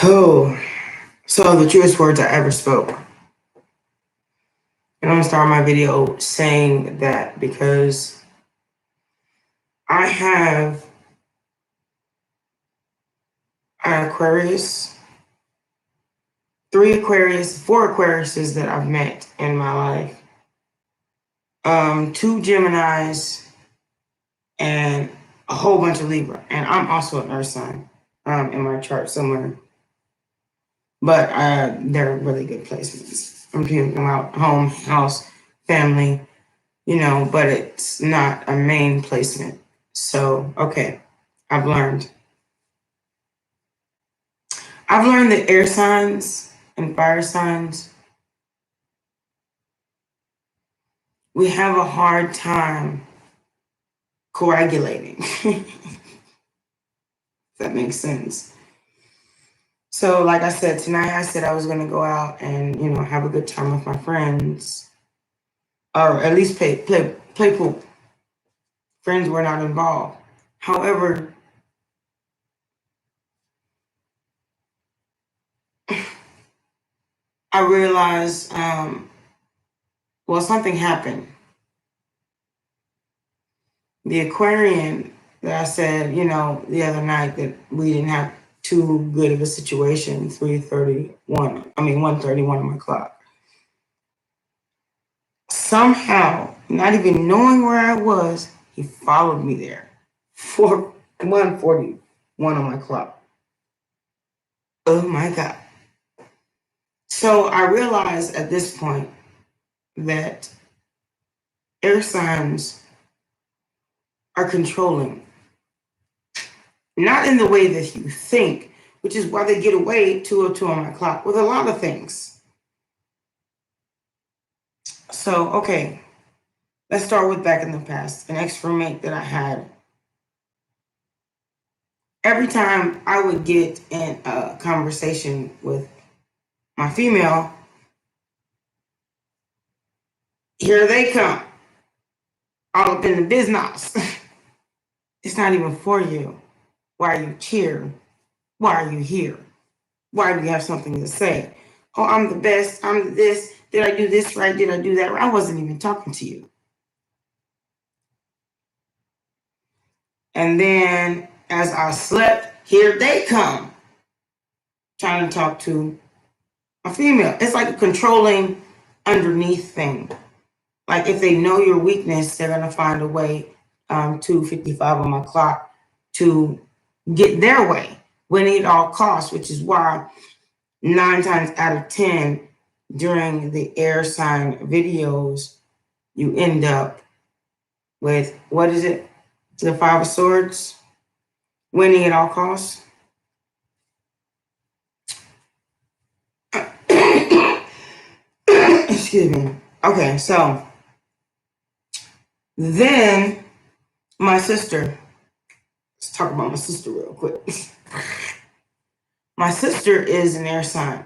Oh, so the truest words I ever spoke. And I'm gonna start my video saying that because I have an Aquarius, 4 Aquariuses that I've met in my life, 2 Geminis, and a whole bunch of Libra. And I'm also an Earth sign in my chart somewhere. But they're really good placements. I'm keeping them out, home, house, family, but it's not a main placement. So, okay, I've learned. that air signs and fire signs, we have a hard time coagulating. If that makes sense. So, like I said, tonight I said I was going to go out and, have a good time with my friends, or at least play pool. Friends were not involved. However, I realized, something happened. The Aquarian that I said, the other night that we didn't have too good of a situation, 1:31 on my clock. Somehow, not even knowing where I was, he followed me there for 1:41 on my clock. Oh my God. So I realized at this point that air signs are controlling. Not in the way that you think, which is why they get away 2:02 on my clock with a lot of things. So, okay, let's start with back in the past. An ex-roommate that I had. Every time I would get in a conversation with my female, here they come, all up in the business. It's not even for you. Why are you here? Why are you here? Why do you have something to say? Oh, I'm the best. I'm this. Did I do this right? Did I do that right? I wasn't even talking to you. And then as I slept, here they come, trying to talk to a female. It's like a controlling underneath thing. Like if they know your weakness, they're going to find a way, 2:55 on my clock, to get their way, winning at all costs, which is why 9 times out of 10 during the air sign videos, you end up with, what is it? The 5 of Swords, winning at all costs. Excuse me. Okay, so then my sister, let's talk about my sister real quick. My sister is an air sign.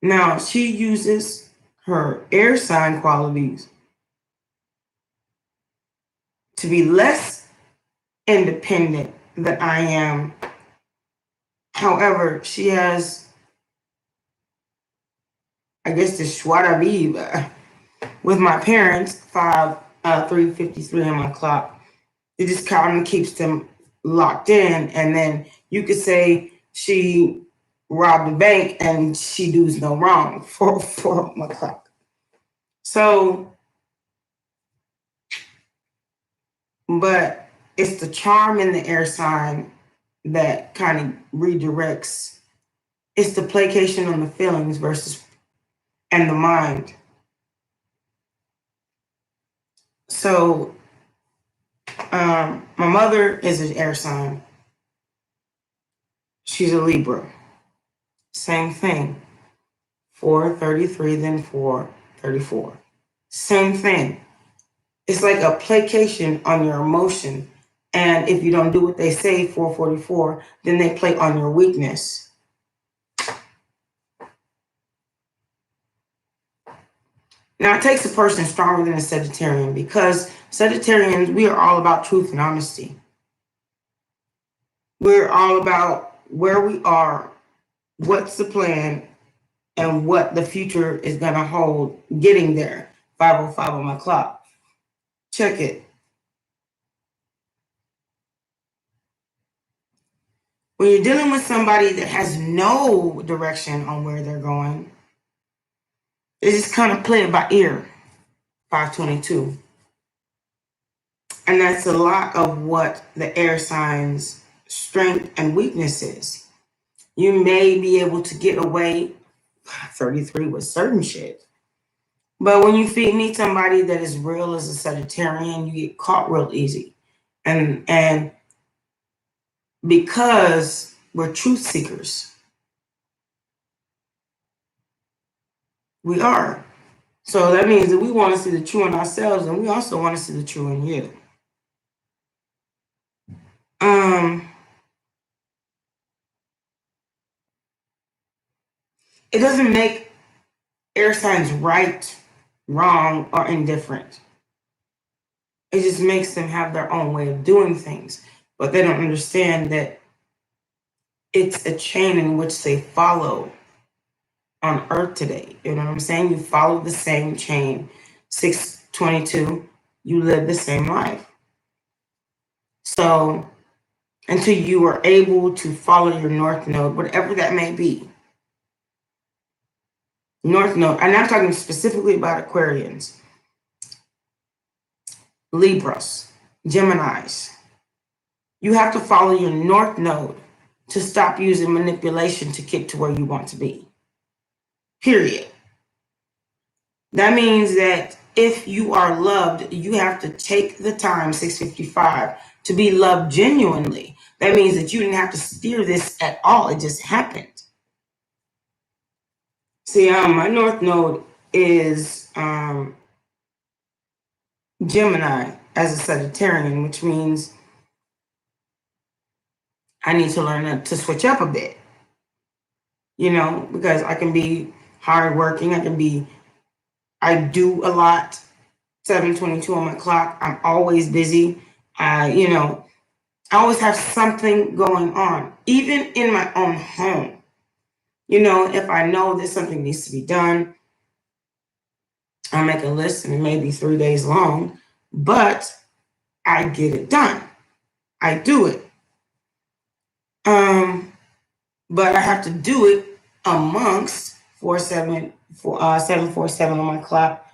Now, she uses her air sign qualities to be less independent than I am. However, she has, I guess, the joie de vivre with my parents, 3:53 on my clock. It just kind of keeps them locked in. And then you could say she robbed the bank and she does no wrong for my clock. So, but it's the charm in the air sign that kind of redirects. It's the placation on the feelings and the mind. So, my mother is an air sign. She's a Libra. Same thing. 4:33, then 4:34. Same thing. It's like a placation on your emotion. And if you don't do what they say, 4:44, then they play on your weakness. Now, it takes a person stronger than a Sagittarian because Sagittarians, we are all about truth and honesty. We're all about where we are, what's the plan, and what the future is going to hold getting there. 5:05 on my clock. Check it. When you're dealing with somebody that has no direction on where they're going, they just kind of play it by ear. 5:22. And that's a lot of what the air signs' strength and weakness is. You may be able to get away 33 with certain shit. But when you meet somebody that is real as a Sagittarian, you get caught real easy. And because we're truth seekers, we are. So that means that we want to see the true in ourselves, and we also want to see the true in you. It doesn't make air signs right, wrong, or indifferent. It just makes them have their own way of doing things, but they don't understand that it's a chain in which they follow on Earth today. You know what I'm saying? You follow the same chain. 622, you live the same life. So until you are able to follow your North Node, whatever that may be, North Node, and I'm talking specifically about Aquarians, Libras, Geminis. You have to follow your North Node to stop using manipulation to get to where you want to be. Period. That means that if you are loved, you have to take the time, 6:55, to be loved genuinely. That means that you didn't have to steer this at all. It just happened. See, my North Node is Gemini as a Sagittarian, which means I need to learn to switch up a bit. You know, because I can be hardworking. I do a lot. 7:22 on my clock. I'm always busy. I always have something going on, even in my own home. If I know that something needs to be done, I'll make a list and it may be 3 days long, but I get it done. I do it. But I have to do it amongst 747 on my clock.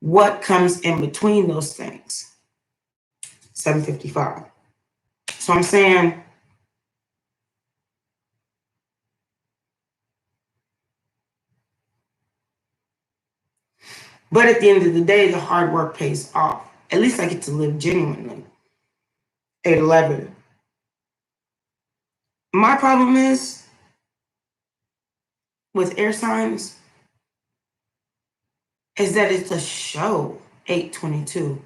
What comes in between those things? 7:55. So I'm saying, but at the end of the day, the hard work pays off. At least I get to live genuinely. 8:11. My problem is with air signs is that it's a show. 8:22.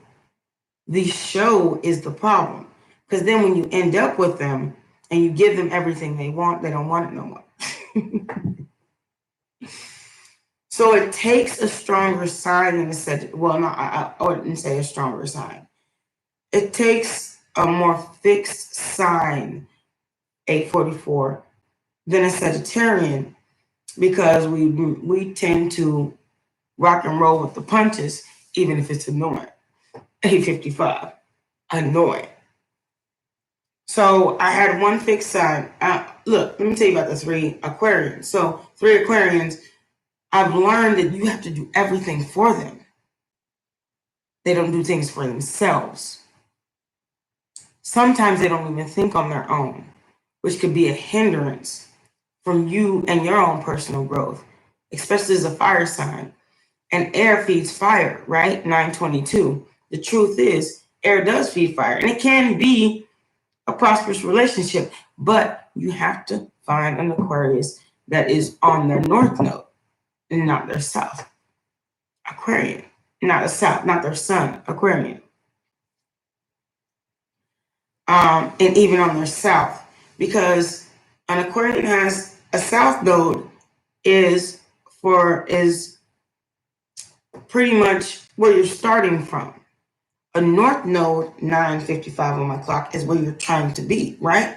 The show is the problem. Because then when you end up with them and you give them everything they want, they don't want it no more. So it takes a stronger sign than a Sagittarius. Well, no, I wouldn't say a stronger sign. It takes a more fixed sign, 8:44, than a Sagittarian, because we tend to rock and roll with the punches, even if it's annoying. 8:55, annoying. So I had one fixed sign. Look, let me tell you about the 3 Aquarians. So 3 Aquarians, I've learned that you have to do everything for them. They don't do things for themselves. Sometimes they don't even think on their own, which could be a hindrance from you and your own personal growth, especially as a fire sign. And air feeds fire, right? 9:22. The truth is, air does feed fire, and it can be a prosperous relationship, but you have to find an Aquarius that is on their North Node and not their South. Aquarian, not the South, not their Sun, Aquarian. And even on their South, because an Aquarian has a South Node is pretty much where you're starting from. A north node, 9:55 on my clock, is where you're trying to be, right?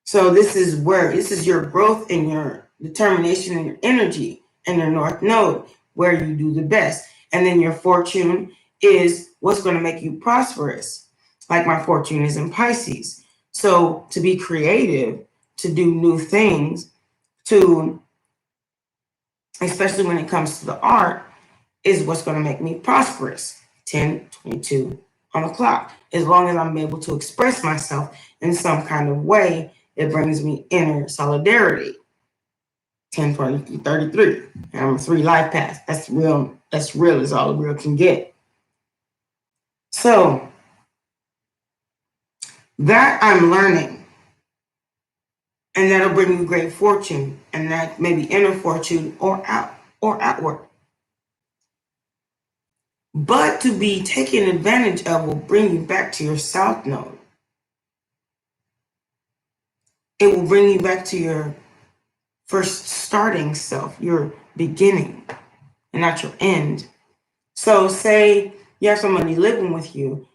So this is your growth and your determination and your energy and your north node, where you do the best. And then your fortune is what's going to make you prosperous. Like my fortune is in Pisces. So to be creative, to do new things, especially when it comes to the art, is what's going to make me prosperous. 10:22 on the clock. As long as I'm able to express myself in some kind of way, it brings me inner solidarity. 10:33. And I'm a 3 life path. That's real. That's real as all the real can get. So that I'm learning. And that'll bring you great fortune. And that may be inner fortune or outward. But to be taken advantage of will bring you back to your south node. It will bring you back to your first starting self, your beginning, and not your end. So say you have somebody living with you,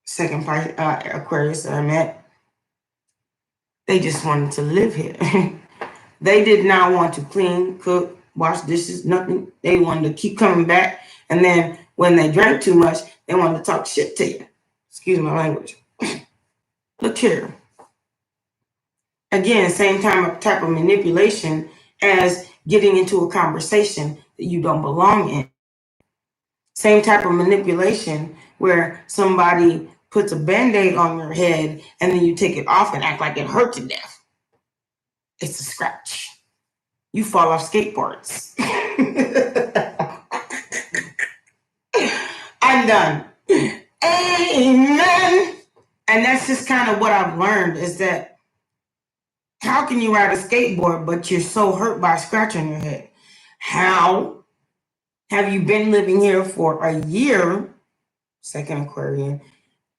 second Aquarius that I met, they just wanted to live here. They did not want to clean, cook, wash dishes, nothing. They wanted to keep coming back. And then when they drank too much, they wanted to talk shit to you. Excuse my language. Look here. Again, same type of manipulation as getting into a conversation that you don't belong in. Same type of manipulation where somebody puts a Band-Aid on your head and then you take it off and act like it hurt to death. It's a scratch. You fall off skateboards. I'm done. Amen. And that's just kind of what I've learned is that how can you ride a skateboard but you're so hurt by a scratch on your head? How have you been living here for a year, second Aquarian,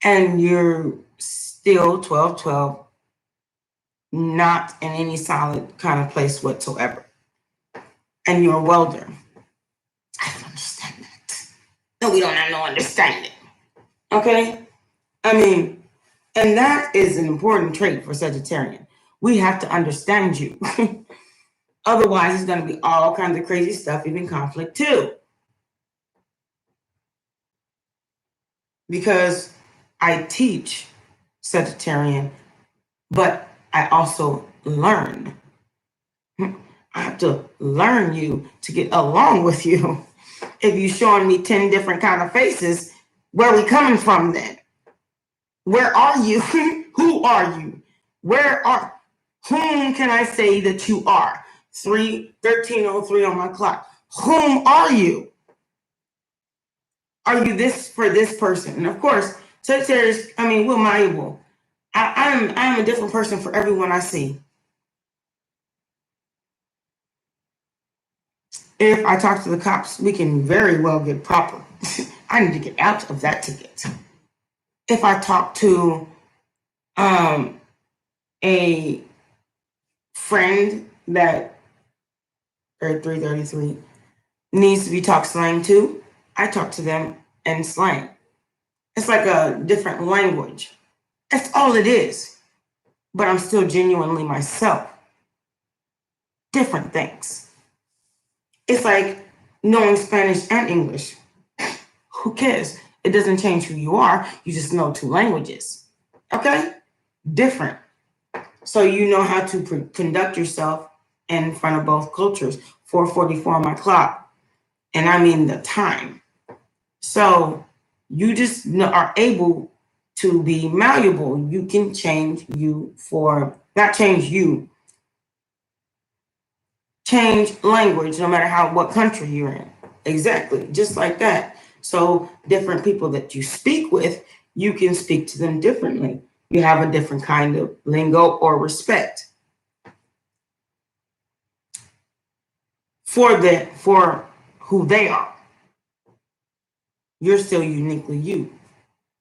and you're still 12-12, not in any solid kind of place whatsoever? And you're a welder. I don't understand that. No, we don't have no understanding. Okay? I mean, and that is an important trait for Sagittarian. We have to understand you. Otherwise, it's going to be all kinds of crazy stuff, even conflict too. Because I teach Sagittarian, but I also learn. I have to learn you to get along with you. If you're showing me 10 different kind of faces, where are we coming from then? Where are you? Who are you? Whom can I say that you are? 13:03 on my clock. Whom are you? Are you this for this person? And of course, Sagittarius, we're malleable. I'm a different person for everyone I see. If I talk to the cops, we can very well get proper. I need to get out of that ticket. If I talk to a friend that 333 needs to be taught slang to, I talk to them in slang. It's like a different language. That's all it is. But I'm still genuinely myself. Different things. It's like knowing Spanish and English. Who cares? It doesn't change who you are. You just know 2 languages. Okay? Different. So you know how to conduct yourself in front of both cultures. 4:44 on my clock. And I mean the time. So you just are able to be malleable. You can change change language no matter what country you're in. Exactly, just like that. So different people that you speak with, you can speak to them differently. You have a different kind of lingo or respect for who they are. You're still uniquely you.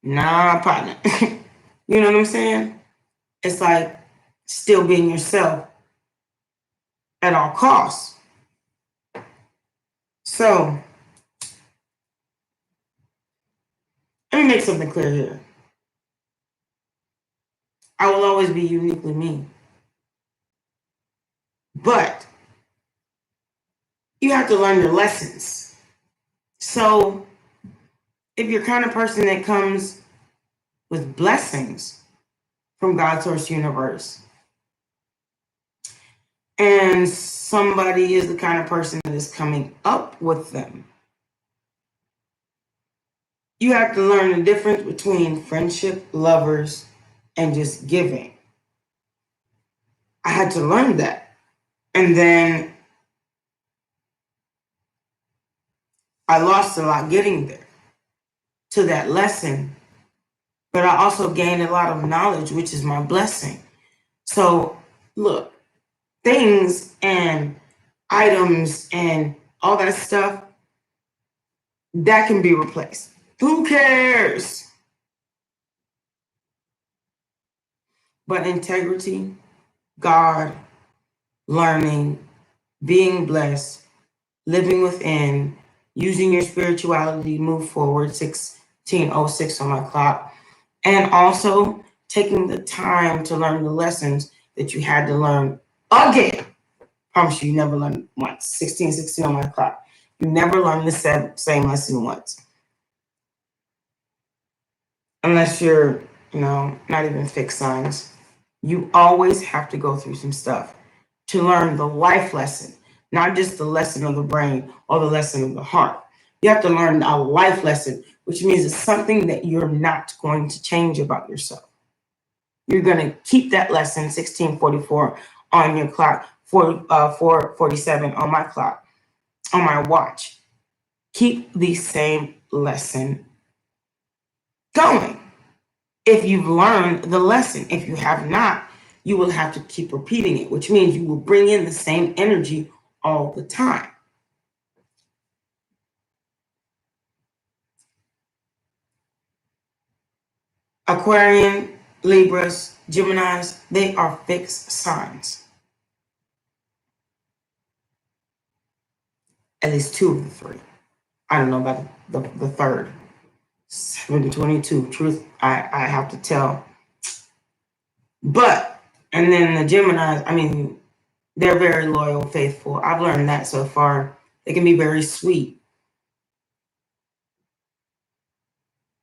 Nah, partner. You know what I'm saying? It's like still being yourself at all costs. So Let me make something clear here. I will always be uniquely me. But you have to learn your lessons. So if you're kind of person that comes with blessings from God's source universe, and somebody is the kind of person that is coming up with them, you have to learn the difference between friendship, lovers, and just giving. I had to learn that. And then I lost a lot getting there to that lesson. But I also gained a lot of knowledge, which is my blessing. So look, things and items and all that stuff, that can be replaced. Who cares? But integrity, God, learning, being blessed, living within, using your spirituality to move forward, 1606 on my clock, and also taking the time to learn the lessons that you had to learn again. I promise you never learn once. 1616 on my clock. You never learn the same lesson once. Unless you're, not even fixed signs. You always have to go through some stuff to learn the life lesson, not just the lesson of the brain or the lesson of the heart. You have to learn a life lesson, which means it's something that you're not going to change about yourself. You're going to keep that lesson, 1644 on your clock, 447 on my clock, on my watch. Keep the same lesson going. If you've learned the lesson, if you have not, you will have to keep repeating it, which means you will bring in the same energy all the time. Aquarian, Libras, Geminis, they are fixed signs. At least two of the three. I don't know about the third. 722, truth, I have to tell. But, and then the Geminis, they're very loyal, faithful. I've learned that so far. They can be very sweet.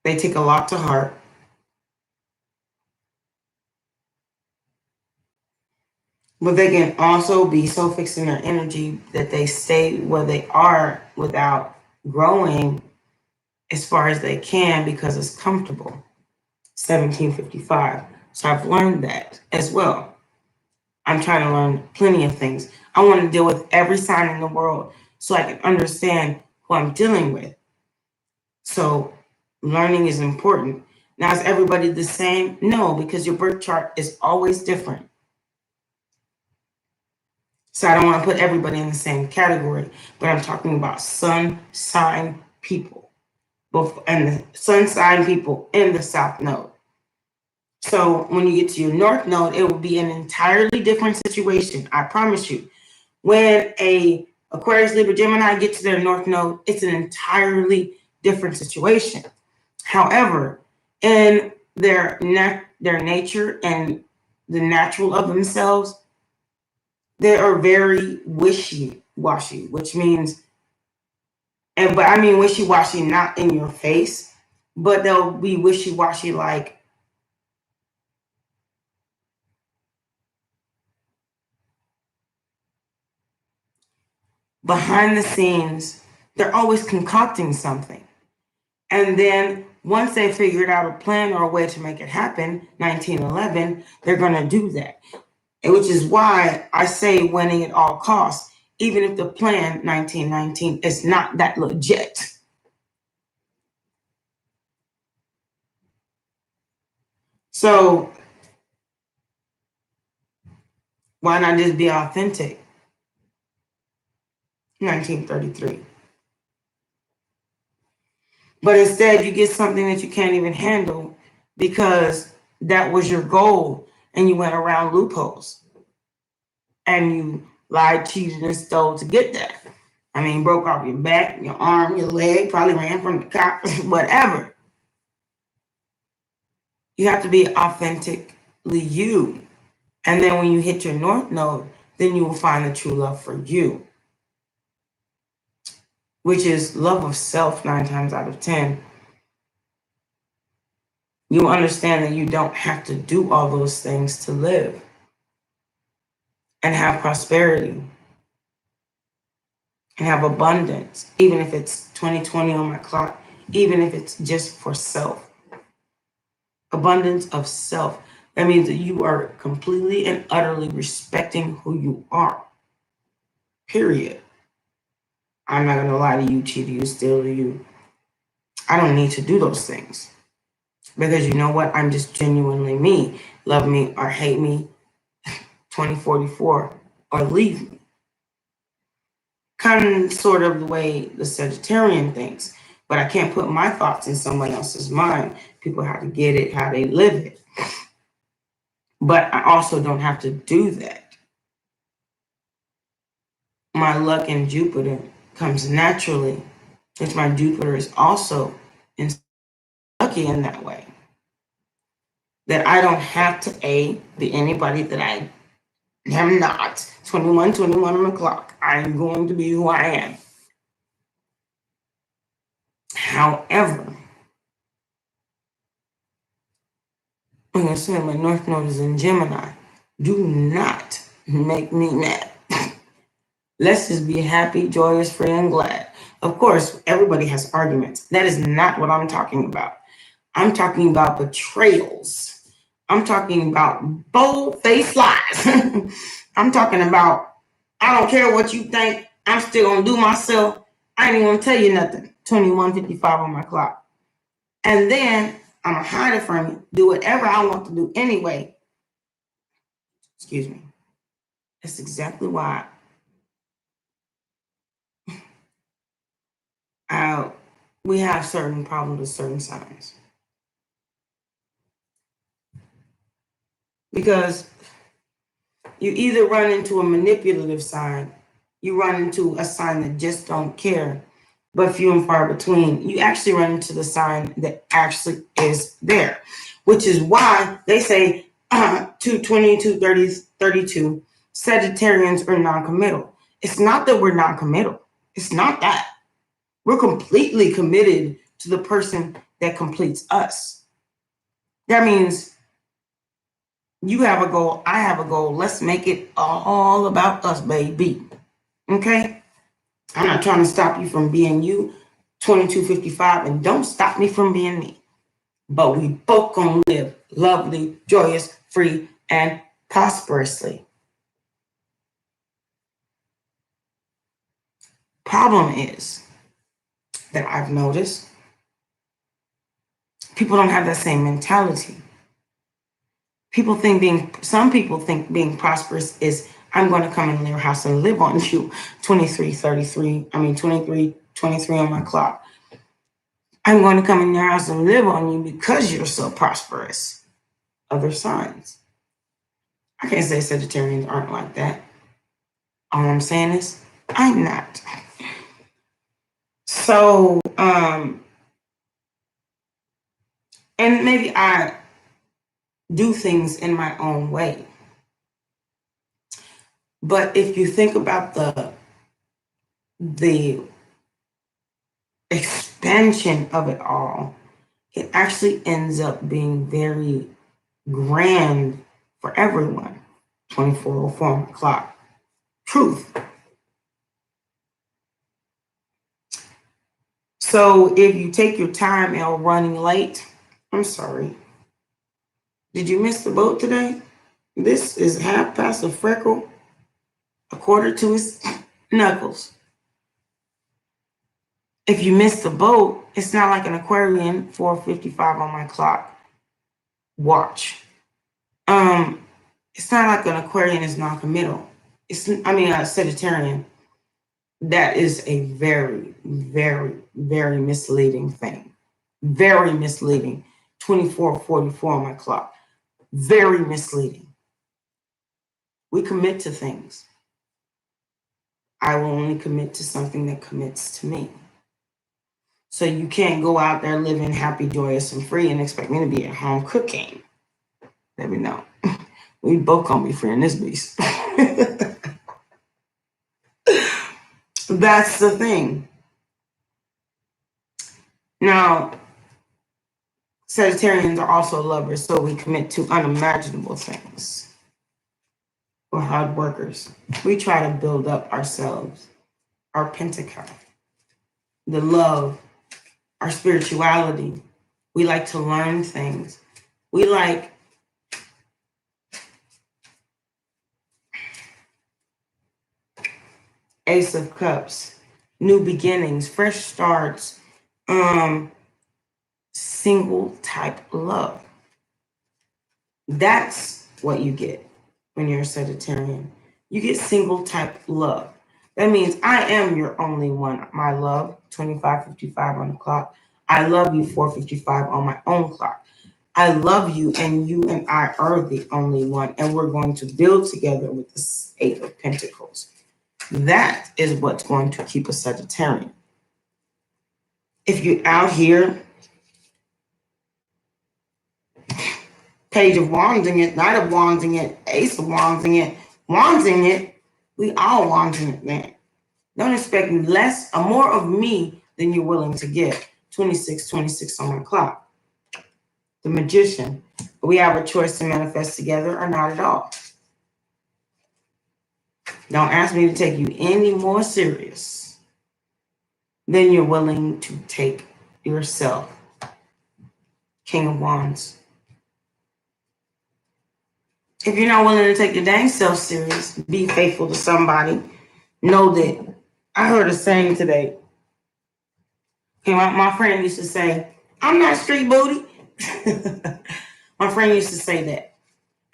They take a lot to heart. But they can also be so fixed in their energy that they stay where they are without growing as far as they can because it's comfortable. 1755. So I've learned that as well. I'm trying to learn plenty of things. I want to deal with every sign in the world so I can understand who I'm dealing with. So learning is important. Now, is everybody the same? No, because your birth chart is always different. So I don't want to put everybody in the same category, but I'm talking about sun sign people, both and the sun sign people in the south node. So when you get to your north node, it will be an entirely different situation. I promise you. When a Aquarius, Libra, Gemini get to their north node, it's an entirely different situation. However, in their nature and the natural of themselves, they are very wishy-washy, which means, but I mean wishy-washy not in your face, but they'll be wishy-washy like behind the scenes. They're always concocting something. And then once they figured out a plan or a way to make it happen, 1911, they're going to do that. Which is why I say winning at all costs, even if the plan 1919 is not that legit. So why not just be authentic? 1933. But instead you get something that you can't even handle because that was your goal and you went around loopholes and you lied, cheated, and stole to get there. Broke off your back, your arm, your leg, probably ran from the cops, whatever. You have to be authentically you. And then when you hit your North Node, then you will find the true love for you, which is love of self 9 times out of 10. You understand that you don't have to do all those things to live and have prosperity and have abundance, even if it's 2020 on my clock, even if it's just for self. Abundance of self. That means that you are completely and utterly respecting who you are. Period. I'm not going to lie to you, cheat to you, steal to you. I don't need to do those things. Because you know what? I'm just genuinely me. Love me or hate me, 2044, or leave me. Kind of sort of the way the Sagittarian thinks. But I can't put my thoughts in someone else's mind. People have to get it, how they live it. But I also don't have to do that. My luck in Jupiter comes naturally, because my Jupiter is also lucky in that way. That I don't have to be anybody that I am not. 21 on the clock. I'm going to be who I am. However, like I said, my North Node is in Gemini. Do not make me mad. Let's just be happy, joyous, free, and glad. Of course, everybody has arguments. That is not what I'm talking about. I'm talking about betrayals. I'm talking about bold-faced lies. I'm talking about, I don't care what you think. I'm still going to do myself. I ain't even going to tell you nothing. 21:55 on my clock. And then I'm going to hide it from you. Do whatever I want to do anyway. Excuse me. That's exactly why we have certain problems with certain signs. Because you either run into a manipulative sign, you run into a sign that just don't care, but few and far between. You actually run into the sign that actually is there, which is why they say 220, 230, 32, Sagittarians are non-committal. It's not that we're non-committal. It's not that. We're completely committed to the person that completes us. That means you have a goal, I have a goal. Let's make it all about us, baby. Okay? I'm not trying to stop you from being you, 22:55, and don't stop me from being me. But we both gonna live lovely, joyous, free, and prosperously. Problem is that I've noticed people don't have that same mentality. Some people think being prosperous is, I'm going to come in your house and live on you. 23 on my clock. I'm going to come in your house and live on you because you're so prosperous. Other signs. I can't say Sagittarians aren't like that. All I'm saying is, I'm not. So, and maybe I do things in my own way. But if you think about the expansion of it all, it actually ends up being very grand for everyone. 24:04 o'clock. Truth. So if you take your time and are running late, I'm sorry. Did you miss the boat today? This is half past a freckle, a quarter to his knuckles. If you missed the boat, it's not like an Aquarian 4:55 on my clock watch. It's not like an Aquarian is non-committal. A Sagittarian. That is a very, very, very misleading thing. Very misleading. 24:44 on my clock. Very misleading. We commit to things. I will only commit to something that commits to me. So you can't go out there living happy, joyous, and free and expect me to be at home cooking. Let me know. We both gonna be free in this beast. That's the thing. Now, Sagittarians are also lovers, so we commit to unimaginable things. We're hard workers. We try to build up ourselves, our pentacle, the love, our spirituality. We like to learn things. We like Ace of Cups, new beginnings, fresh starts, single type love. That's what you get when you're a Sagittarian. You get single type love. That means I am your only one, my love, 25:55 on the clock. I love you, 4:55 on my own clock. I love you, and you and I are the only one, and we're going to build together with this Eight of Pentacles. That is what's going to keep a Sagittarian. If you're out here, Page of Wandsing it, Knight of Wandsing it, Ace of Wandsing it, we all wanting it, man. Don't expect less or more of me than you're willing to give. 26 on my clock. The Magician. We have a choice to manifest together or not at all. Don't ask me to take you any more serious than you're willing to take yourself. King of Wands. If you're not willing to take your dang self serious, be faithful to somebody. Know that I heard a saying today. Okay, my friend used to say, I'm not street booty. My friend used to say that.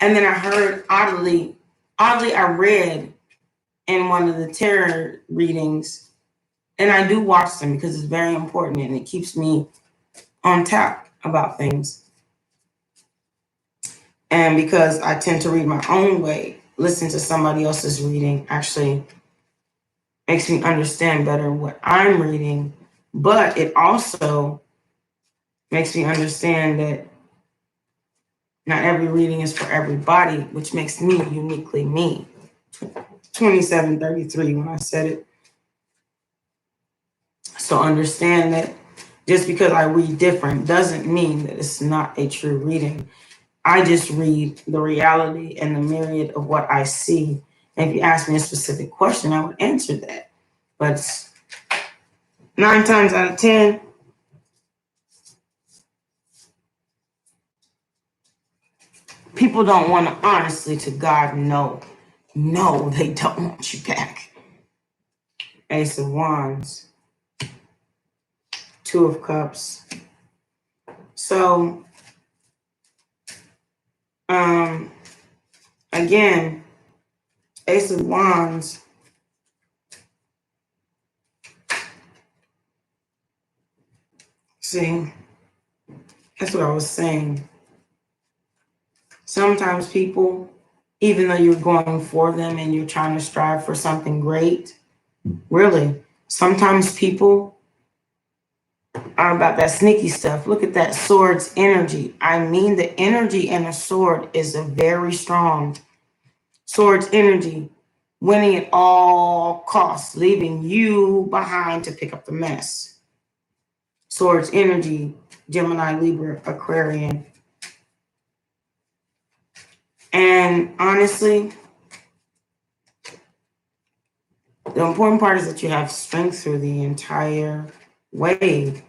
And then I heard oddly, I read in one of the tarot readings, and I do watch them because it's very important and it keeps me on top about things. And because I tend to read my own way, listen to somebody else's reading actually makes me understand better what I'm reading, but it also makes me understand that not every reading is for everybody, which makes me uniquely me. 2733 when I said it. So understand that just because I read different doesn't mean that it's not a true reading. I just read the reality and the myriad of what I see. And if you ask me a specific question, I would answer that. But 9 times out of 10, people don't want to, honestly, to God, no, they don't want you back. Ace of Wands, 2 of Cups. So, again, Ace of Wands, see, that's what I was saying. Sometimes people, even though you're going for them and you're trying to strive for something great, really, sometimes people are about that sneaky stuff. Look at that sword's energy. I mean, the energy in a sword is a very strong sword's energy, winning at all costs, leaving you behind to pick up the mess. Sword's energy, Gemini, Libra, Aquarian. And honestly, the important part is that you have strength through the entire way.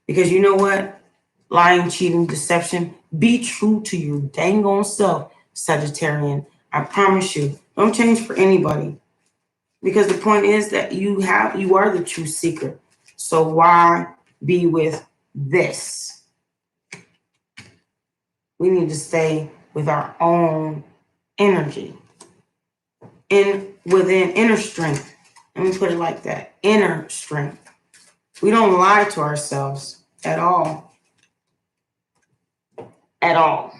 Because you know what? Lying, cheating, deception. Be true to your dang on self, Sagittarian. I promise you. Don't change for anybody. Because the point is that you are the true seeker. So why be with this? We need to stay with our own energy. Within inner strength. Let me put it like that. Inner strength. We don't lie to ourselves at all. At all.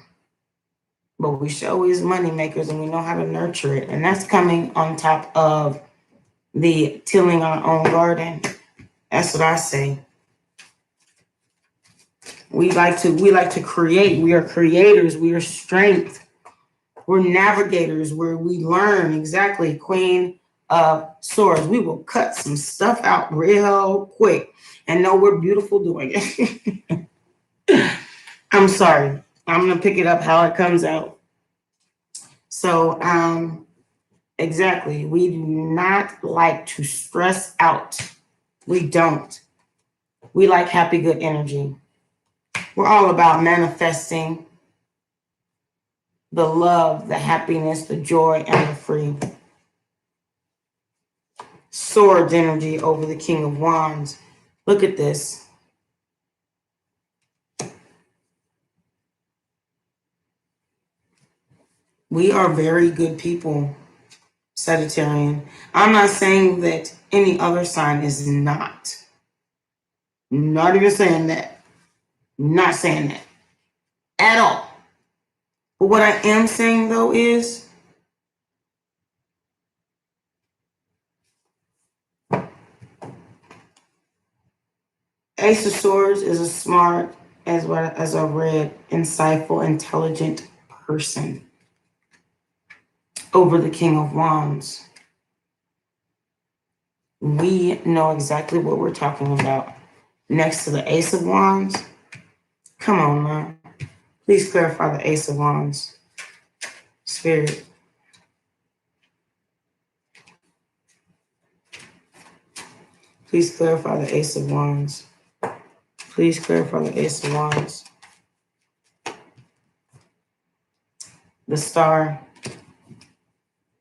But we show as money makers and we know how to nurture it. And that's coming on top of the tilling our own garden. That's what I say. We like to create. We are creators. We are strength. We're navigators where we learn. Exactly. Queen of Swords. We will cut some stuff out real quick and know we're beautiful doing it. I'm sorry. I'm going to pick it up how it comes out. So, exactly. We do not like to stress out. We don't. We like happy, good energy. We're all about manifesting the love, the happiness, the joy, and the free. Swords energy over the King of Wands. Look at this. We are very good people, Sagittarian. I'm not saying that any other sign is not. Not even saying that. Not saying that at all. But what I am saying though is Ace of Swords is a smart, as well as I read, insightful, intelligent person over the King of Wands. We know exactly what we're talking about. Next to the Ace of Wands. Come on, man. Please clarify the Ace of Wands. Spirit. Please clarify the Ace of Wands. Please clarify the Ace of Wands. The Star.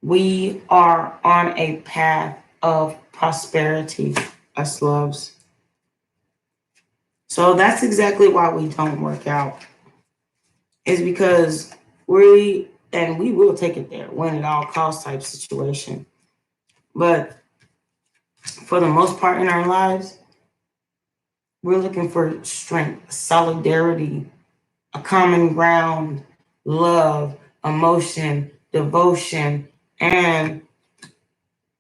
We are on a path of prosperity, us loves. So that's exactly why we don't work out. Is because we will take it there, win at all costs type situation. But for the most part in our lives, we're looking for strength, solidarity, a common ground, love, emotion, devotion, and,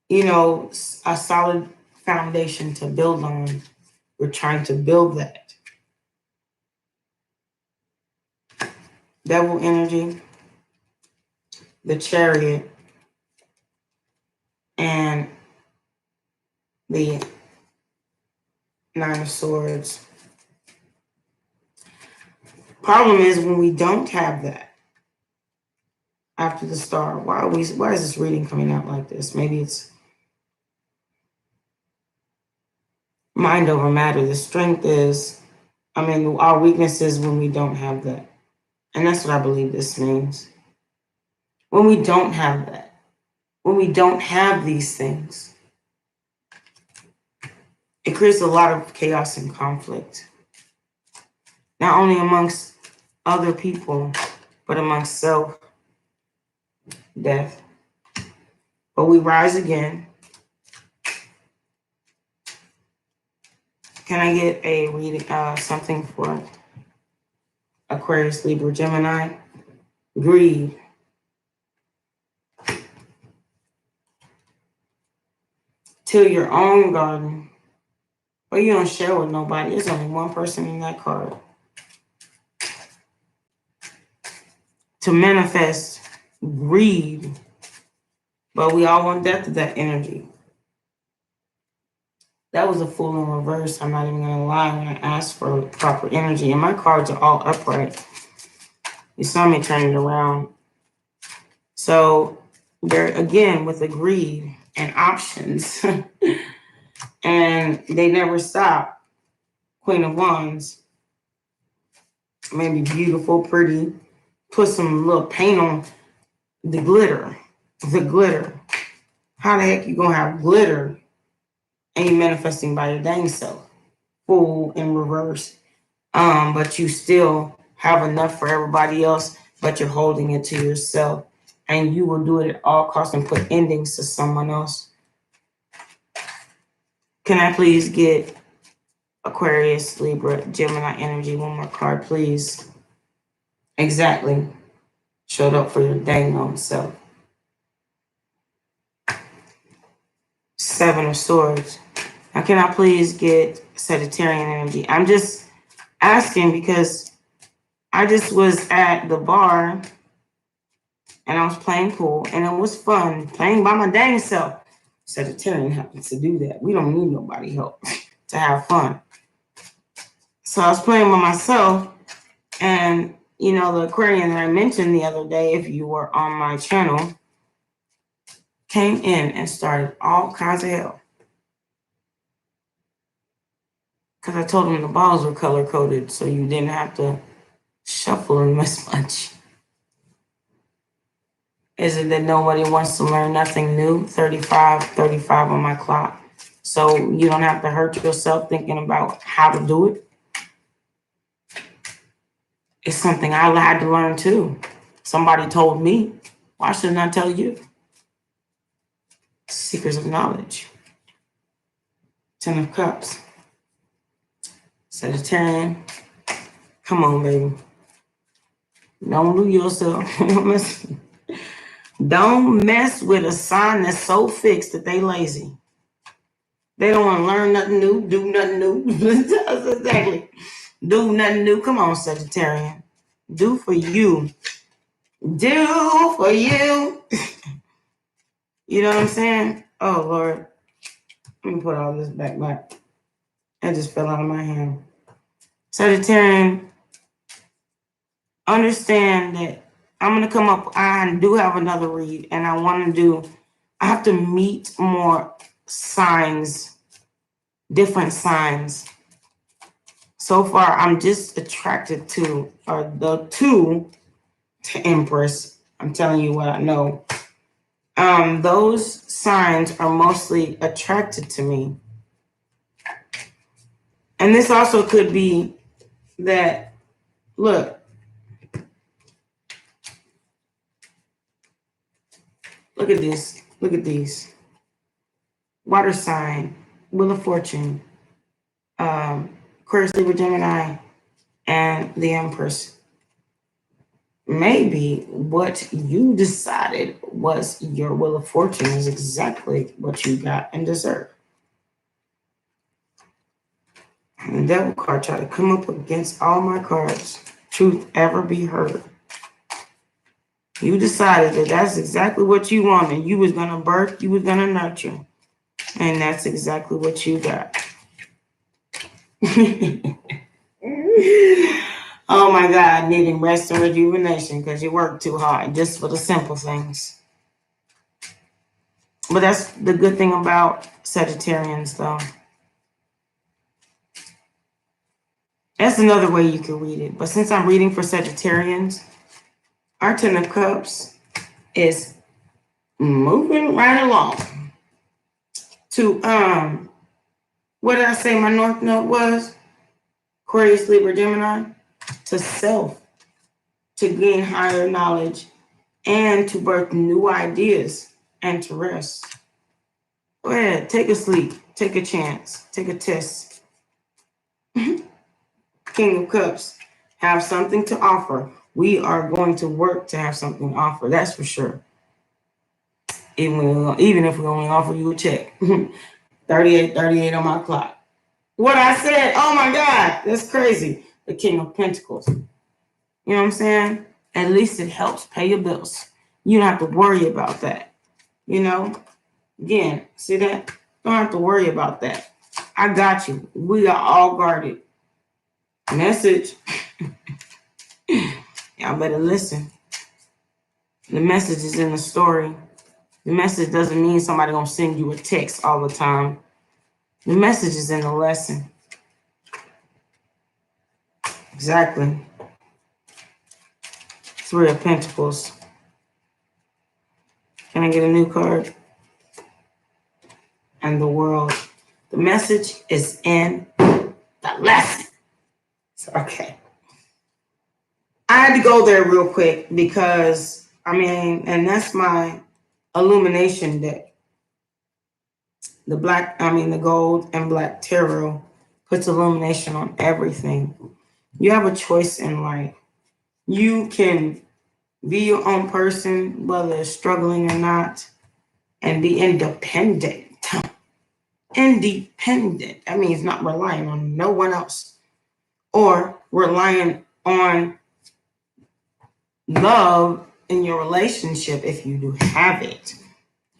a solid foundation to build on. We're trying to build that. Devil energy, the Chariot, and the Nine of Swords. Problem is when we don't have that after the Star, why is this reading coming out like this? Maybe it's mind over matter. The strength is, our weakness is when we don't have that. And that's what I believe this means. When we don't have that, when we don't have these things, it creates a lot of chaos and conflict. Not only amongst other people, but amongst self, death. But we rise again. Can I get a reading, something for Aquarius, Libra, Gemini? Greed. Till your own garden, but you don't share with nobody. There's only one person in that card. To manifest greed, but we all want death of that energy. That was a Fool in reverse. I'm not even gonna lie when I asked for proper energy, and my cards are all upright. You saw me turn it around. So they're again with the greed and options, and they never stop. Queen of Wands, maybe beautiful, pretty. Put some little paint on the glitter. The glitter. How the heck you gonna have glitter and you manifesting by your dang self? Fool in reverse. But you still have enough for everybody else, but you're holding it to yourself. And you will do it at all costs and put endings to someone else. Can I please get Aquarius, Libra, Gemini energy? One more card, please. Exactly. Showed up for your dang own self. Seven of Swords. Now, can I please get Sagittarian energy? I'm just asking because I just was at the bar and I was playing pool and it was fun playing by my dang self. Sagittarian happens to do that. We don't need nobody help to have fun. So I was playing by myself, and you know, the Aquarian that I mentioned the other day, if you were on my channel, came in and started all kinds of hell. Because I told him the balls were color coded, so you didn't have to shuffle them as much. Is it that nobody wants to learn nothing new? 35 on my clock. So you don't have to hurt yourself thinking about how to do it. It's something I had to learn too. Somebody told me. Why shouldn't I tell you? Seekers of knowledge. 10 of Cups. Sagittarian. Come on, baby. Don't do yourself. Don't mess with a sign that's so fixed that they lazy. They don't want to learn nothing new, do nothing new. Exactly. Do nothing new. Come on, Sagittarian. Do for you. Do for you. You know what I'm saying? Oh, Lord. Let me put all this back. That just fell out of my hand. Sagittarian, understand that I'm going to come up. I do have another read, and I have to meet more signs, different signs. So far, I'm just attracted to, or the two to Empress. I'm telling you what I know. Those signs are mostly attracted to me. And this also could be that, look at this. Look at these. Water sign, Wheel of Fortune, Aquarius, Libra, Gemini, and the Empress. Maybe what you decided was your Wheel of Fortune is exactly what you got and deserve. And the Devil card tried to come up against all my cards. Truth ever be heard. You decided that that's exactly what you wanted. You was going to birth, you was going to nurture. And that's exactly what you got. Oh my God, needing rest and rejuvenation because you work too hard just for the simple things. But that's the good thing about Sagittarians, though. That's another way you can read it. But since I'm reading for Sagittarians, our 10 of Cups is moving right along to, what did I say my North Node was? Aquarius, Libra, Gemini. To self, to gain higher knowledge, and to birth new ideas, and to rest. Go ahead, take a sleep, take a chance, take a test. King of Cups, have something to offer. We are going to work to have something to offer, that's for sure. Even if we only offer you a check. 38 on my clock. What I said, oh my God, that's crazy. The King of Pentacles. You know what I'm saying? At least it helps pay your bills. You don't have to worry about that. You know? Again, see that? Don't have to worry about that. I got you. We are all guarded. Message. Y'all better listen. The message is in the story. The message doesn't mean somebody gonna send you a text all the time. The message is in the lesson. Exactly. 3 of Pentacles. Can I get a new card? And the World. The message is in the lesson. Okay. I had to go there real quick because, and that's my illumination deck. The gold and black tarot puts illumination on everything. You have a choice in life. You can be your own person, whether it's struggling or not, and be independent. Independent. That means not relying on no one else. Or relying on love in your relationship if you do have it.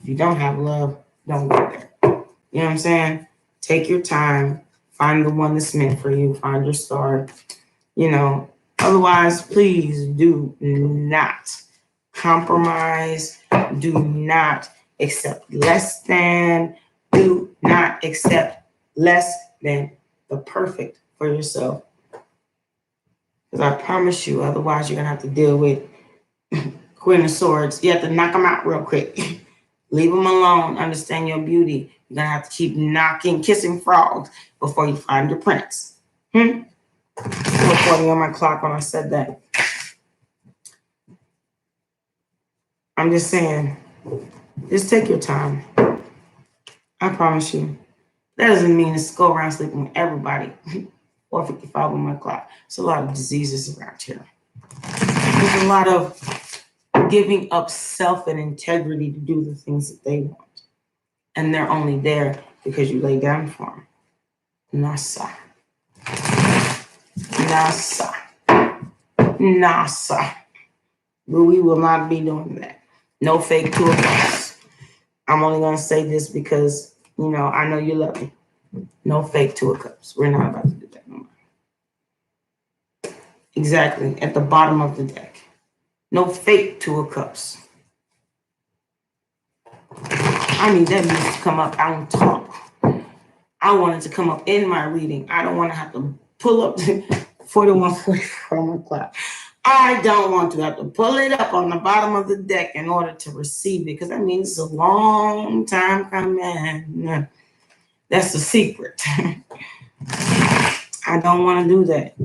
If you don't have love, don't go there. You know what I'm saying? Take your time. Find the one that's meant for you. Find your star. You know, otherwise, please do not compromise. Do not accept less than. Do not accept less than the perfect for yourself. Because I promise you, otherwise you're going to have to deal with Queen of Swords. You have to knock them out real quick. Leave them alone. Understand your beauty. You're going to have to keep kissing frogs before you find your prince. 4:40 on my clock when I said that. I'm just saying, just take your time. I promise you. That doesn't mean it's go around sleeping with everybody. 4:55 on my clock. There's a lot of diseases around here. There's a lot of giving up self and integrity to do the things that they want. And they're only there because you lay down for them. Nasa. But we will not be doing that. No fake tour cups. I'm only going to say this because, you know, I know you love me. No fake tour cups. We're not about to do that no more. Exactly. At the bottom of the deck. No fake tour cups. I need that music to come up on top. I want it to come up in my reading. I don't want to have to pull up to 41:44 on my clock. I don't want to have to pull it up on the bottom of the deck in order to receive it, because that means it's a long time coming. That's the secret. I don't want to do that.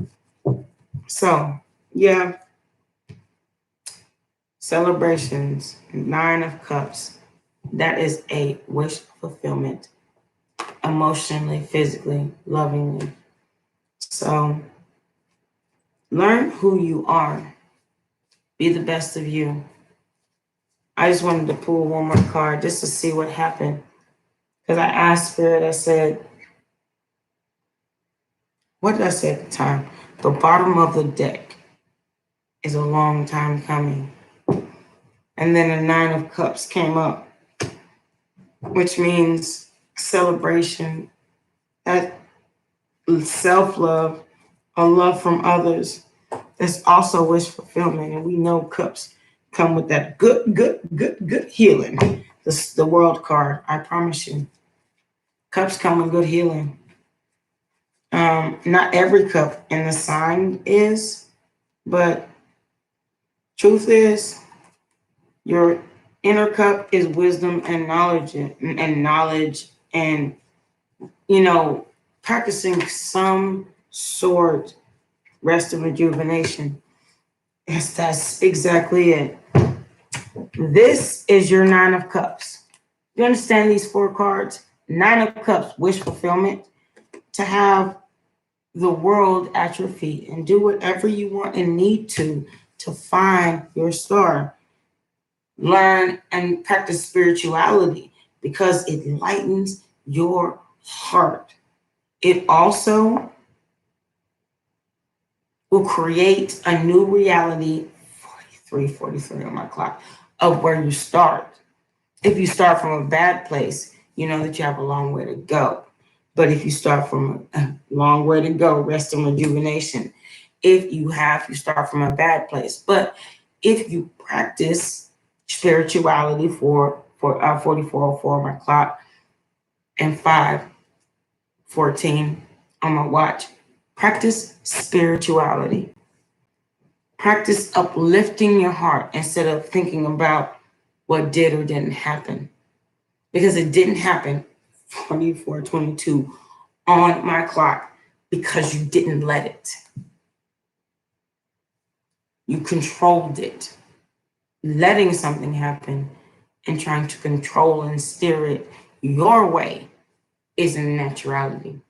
So, yeah. Celebrations, 9 of Cups. That is a wish fulfillment, emotionally, physically, lovingly. So, learn who you are. Be the best of you. I just wanted to pull one more card just to see what happened. Because I asked Spirit, I said, what did I say at the time? The bottom of the deck is a long time coming. And then the 9 of Cups came up, which means celebration, that self-love, a love from others. That's also wish fulfillment. And we know cups come with that good healing. This is the World card, I promise you. Cups come with good healing. Not every cup in the sign is, but truth is, your inner cup is wisdom and knowledge and you know, practicing some sort rest and rejuvenation. Yes, that's exactly it. This is your 9 of Cups. You understand these 4 cards? 9 of Cups, wish fulfillment, to have the world at your feet and do whatever you want and need to find your star. Learn and practice spirituality because it lightens your heart. It also will create a new reality, 43 on my clock, of where you start. If you start from a bad place, you know that you have a long way to go. But if you start from a long way to go, rest and rejuvenation. If you start from a bad place. But if you practice spirituality for 44:04 on my clock and 5:14 on my watch, practice spirituality. Practice uplifting your heart instead of thinking about what did or didn't happen. Because it didn't happen 44:22 on my clock because you didn't let it. You controlled it. Letting something happen and trying to control and steer it your way isn't naturality.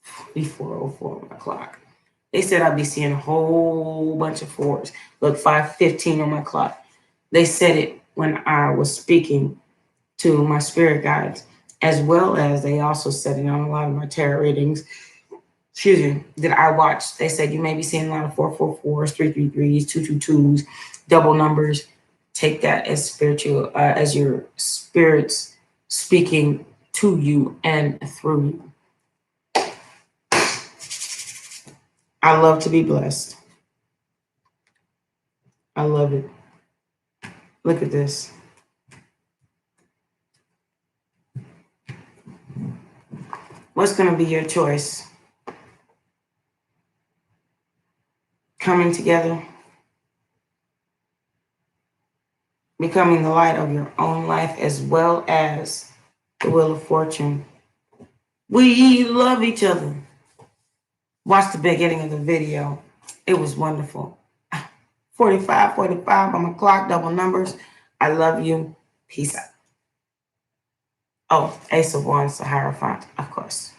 44:04 on my clock. They said I'd be seeing a whole bunch of 4s. Look, 5:15 on my clock. They said it when I was speaking to my spirit guides, as well as they also said it on a lot of my tarot readings. that I watched, they said you may be seeing a lot of 444s, 333s, 222s, double numbers. Take that as spiritual, as your spirits speaking to you and through you. I love to be blessed. I love it. Look at this. What's going to be your choice? Coming together, becoming the light of your own life as well as the wheel of fortune. We love each other. Watch the beginning of the video. It was wonderful. 45 on my clock, double numbers. I love you. Peace out. Oh, Ace of Wands, the Hierophant, of course.